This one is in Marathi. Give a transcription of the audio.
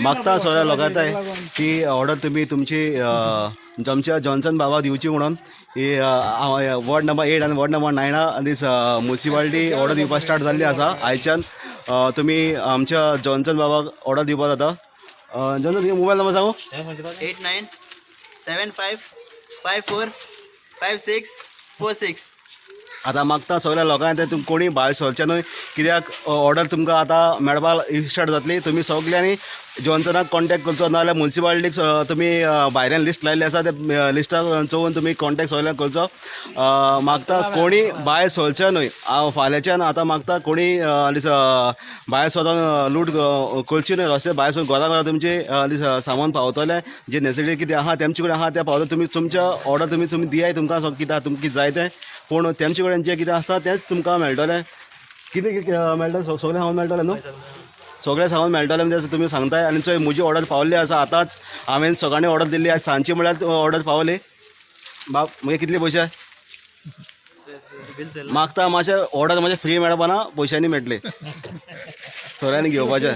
मागता सगळ्या लोकांक की ऑर्डर तुम्ही तुमची आमच्या जॉन्सन बाबा दिवची म्हणून ही वॉर्ड नंबर 8 आणि वॉर्ड नंबर 9 दीस म्युनिसिपालिटी ऑर्डर दिवपाक स्टार्ट जाल्ली आसा आयच्यान तुम्ही आमच्या जॉन्सन बाबाक ऑर्डर दिवपाक जाता जॉन्सन तुमचो मोबाईल नंबर सांगू 8975454546 आता मागता सगळ्या लोकांक ते कोणी भायर सरचे न्हय कित्याक ऑर्डर तुमकां आतां मेळपाक स्टार्ट जातली तुमी सगल्यांनी जॉन्सनाक कॉन्टॅक्ट करचो नाजाल्यार म्युनिसिपालिटीक तुमी भायल्यान लिस्ट लायल्ली आसा त्या लिस्टाक चोवन तुमी कॉन्टॅक्ट सगल्यांक करचो मागता कोणी भायर सरचे न्हय हांव फाल्यांच्यान आतां मागता कोणी भायर सरोन लूट करची न्हय रस्ते भायर सरून घरा तुमचे सामान पावतलें जे नेसेसिटी कितें आहा तेमचे कडेन आहा तें पावतलें तुमी तुमच्या ऑर्डर तुमी दियाय तुमकां कितें तुमकां जाय तें पूण तेमचे कडेन जें कितें आसता तेंच तुमकां मेळटलें कितें मेळटलें सगळें सामान मेळटलें न्हू सगळें सामान मेळटलें म्हणजे तुमी सांगताय आनी चोय म्हजी ऑर्डर पावल्ली आसा आतांच हांवें सकाळीं ऑर्डर दिल्ली आज सांजची म्हळ्यार ऑर्डर पावली बाप मागीर कितले पयशे मागता मातशें ऑर्डर मातशें फ्री मेळपाना पयशांनी मेळटले सगळ्यांनी घेवपाचें